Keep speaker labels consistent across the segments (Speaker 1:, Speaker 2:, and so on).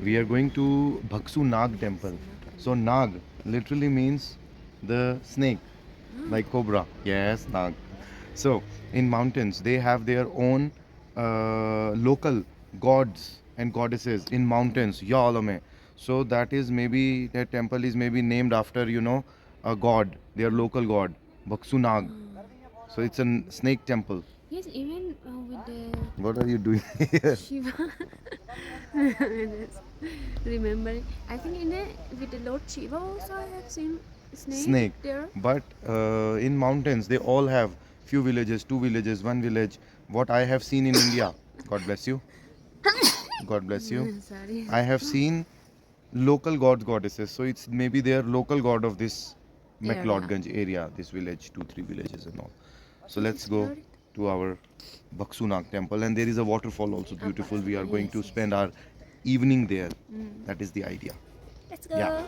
Speaker 1: We are going to Bhagsu Nag Temple. So Nag literally means the snake, like cobra. Yes, Nag. So in mountains they have their own local gods and goddesses in mountains. Ya Alame. So that is maybe that temple is maybe named after a god, their local god, Bhagsu Nag. So it's a snake temple.
Speaker 2: Yes, even with the
Speaker 1: What are you doing here?
Speaker 2: Shiva. Remembering, I think with the Lord Shiva also I have seen snake there.
Speaker 1: But in mountains they all have few villages, two villages, one village. What I have seen in India, God bless you, God bless you,
Speaker 2: Sorry.
Speaker 1: I have seen local gods, goddesses. So it's maybe their local god of this McLeodganj area, this village, 2 3 villages and all. So let's go to our Bhagsu Nag Temple, and there is a waterfall also beautiful. We are going to spend our evening there. That is the idea.
Speaker 2: Let's go.
Speaker 1: Yeah.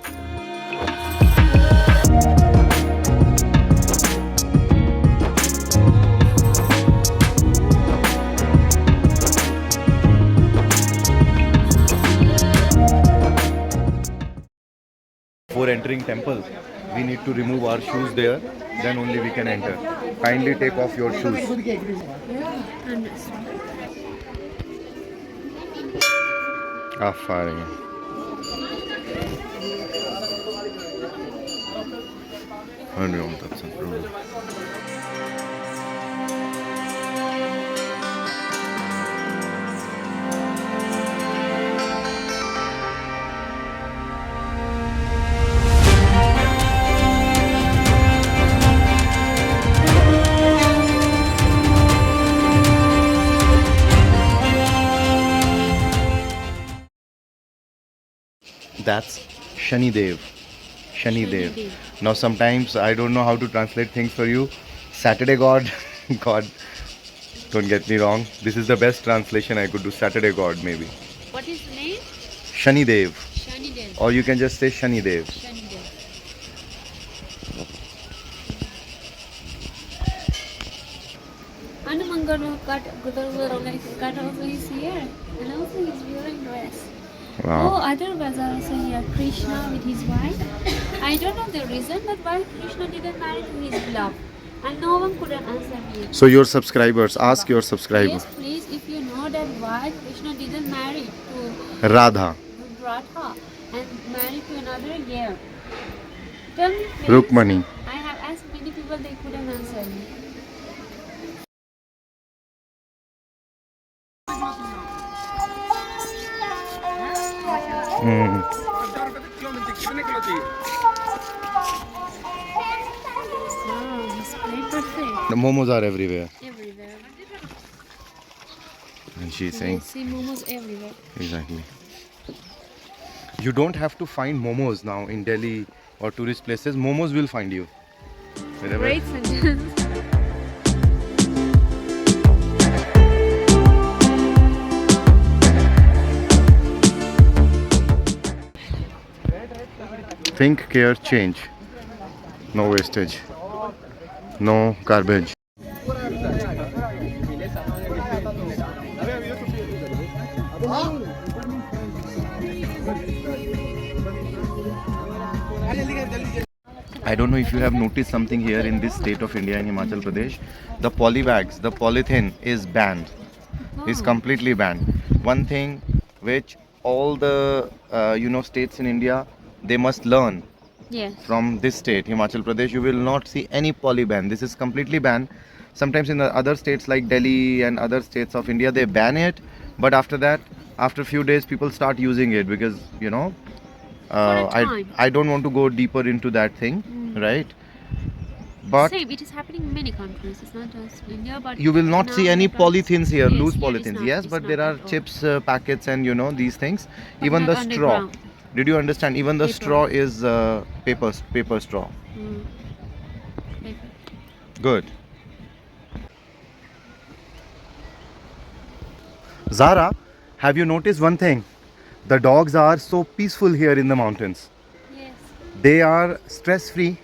Speaker 1: Before entering temple, we need to remove our shoes there. Then only we can enter. Kindly take off your shoes. Afari. Om Tat Sat. That's Shani Dev. Shani Dev. Now sometimes I don't know how to translate things for you. Saturday God, God. Don't get me wrong. This is the best translation I could do. Saturday God maybe.
Speaker 2: What is the name?
Speaker 1: Shani Dev.
Speaker 2: Shani Dev.
Speaker 1: Or you can just say Shani Dev.
Speaker 2: Shani Dev. Hanuman cut also is here, and also he's wearing dress.
Speaker 1: Wow.
Speaker 2: Oh, other was also here. Krishna with his wife. I don't know the reason, but why Krishna didn't marry to his beloved, and no one could answer me.
Speaker 1: So your subscribers, ask your subscribers.
Speaker 2: Yes, please, if you know that why Krishna didn't marry to
Speaker 1: Radha.
Speaker 2: Radha and married to another girl. Tell me, please.
Speaker 1: Rukmani.
Speaker 2: I have asked many people, they couldn't answer me. Oh, he's very perfect.
Speaker 1: The momos are everywhere.
Speaker 2: Everywhere.
Speaker 1: And she's
Speaker 2: You
Speaker 1: saying
Speaker 2: see momos everywhere.
Speaker 1: exactly. You don't have to find momos now in Delhi or tourist places. Momos will find you. Wherever.
Speaker 2: Great sentence.
Speaker 1: Think, care, change. No wastage. No garbage. I don't know if you have noticed something here in this state of India in Himachal Pradesh. The polybags, the polythene is banned. Is completely banned. One thing which all the states in India, they must learn
Speaker 2: Yes.
Speaker 1: from this state, Himachal Pradesh. You will not see any poly ban. This is completely banned. Sometimes in the other states like Delhi and other states of India, they ban it. But after that, after a few days, people start using it because I don't want to go deeper into that thing, right? But
Speaker 2: same, it is happening in many countries. It's not just India, but
Speaker 1: you will not see any polythenes here,
Speaker 2: Yes,
Speaker 1: loose
Speaker 2: here it's
Speaker 1: polythenes.
Speaker 2: not,
Speaker 1: Yes,
Speaker 2: it's
Speaker 1: but
Speaker 2: not
Speaker 1: there are
Speaker 2: at all.
Speaker 1: chips packets and these things.
Speaker 2: But
Speaker 1: Even
Speaker 2: not
Speaker 1: the
Speaker 2: on the
Speaker 1: straw.
Speaker 2: ground.
Speaker 1: Did you understand? Even the
Speaker 2: Paper.
Speaker 1: straw is paper straw.
Speaker 2: Mm. Paper.
Speaker 1: Good. Zara, have you noticed one thing? The dogs are so peaceful here in the mountains.
Speaker 2: Yes.
Speaker 1: They are stress free.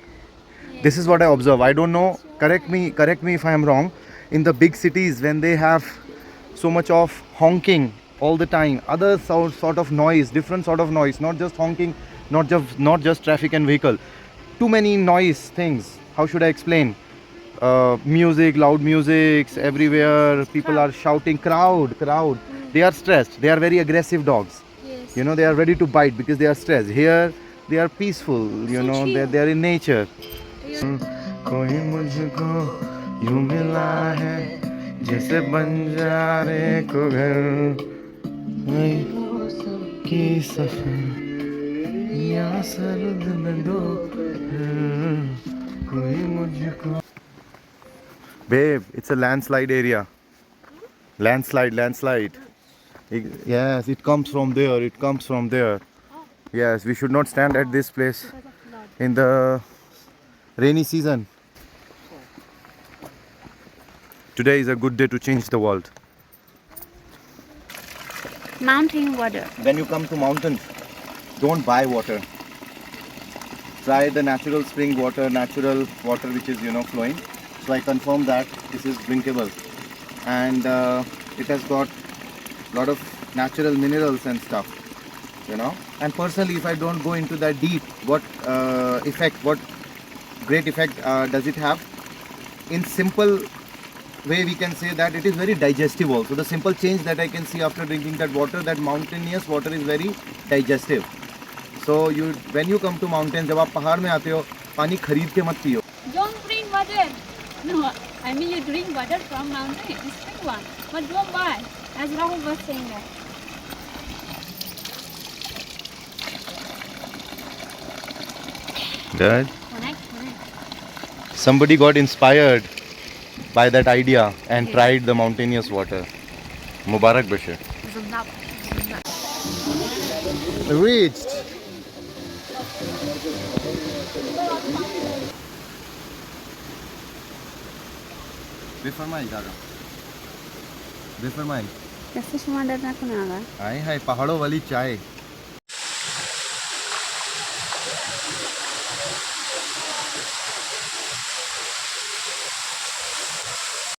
Speaker 1: This is what I observe. I don't know. Correct me if I am wrong. In the big cities, when they have so much of honking all the time. Other sort of noise, different sort of noise, not just honking, not just traffic and vehicle. Too many noise things. How should I explain? Music, loud musics everywhere. People are shouting. Crowd. They are stressed. They are very aggressive dogs.
Speaker 2: Yes.
Speaker 1: You know, they are ready to bite because they are stressed. Here, they are peaceful. You
Speaker 2: So
Speaker 1: know,
Speaker 2: chill.
Speaker 1: they are in nature.
Speaker 2: You-
Speaker 1: कोई मुझको यूं मिला है जैसे बंजारे को घर नई की सफर या सर्द में दो कोई मुझको Babe, it's a landslide area. Landslide. Yes, it comes from there. It comes from there. Yes, we should not stand at this place
Speaker 2: Because of flood.
Speaker 1: in the rainy season. Today is a good day to change the world.
Speaker 2: Mountain water.
Speaker 1: When you come to mountains, don't buy water. Try the natural spring water, natural water which is flowing. So I confirm that this is drinkable, and it has got lot of natural minerals and stuff. And personally, if I don't go into that deep, what great effect does it have? In simple way, we can say that it is very digestive also. The simple change that I can see after drinking that water, that mountainous water is very digestive. So when you come to mountains, जब आप पहाड़ में आते हो, पानी खरीद के मत पियो.
Speaker 2: Don't drink water. No, I mean you drink water from mountain. It's spring one. But don't buy. As Rahul was saying that.
Speaker 1: Good.
Speaker 2: Connect.
Speaker 1: Somebody got inspired by that idea and
Speaker 2: Yes.
Speaker 1: tried the mountainous water. Mubarak Bashir. Reached. बेफरमाई दादा बेफरमाई
Speaker 2: कैसे समाधान रखना होगा?
Speaker 1: आए हाय पहाड़ों वाली चाय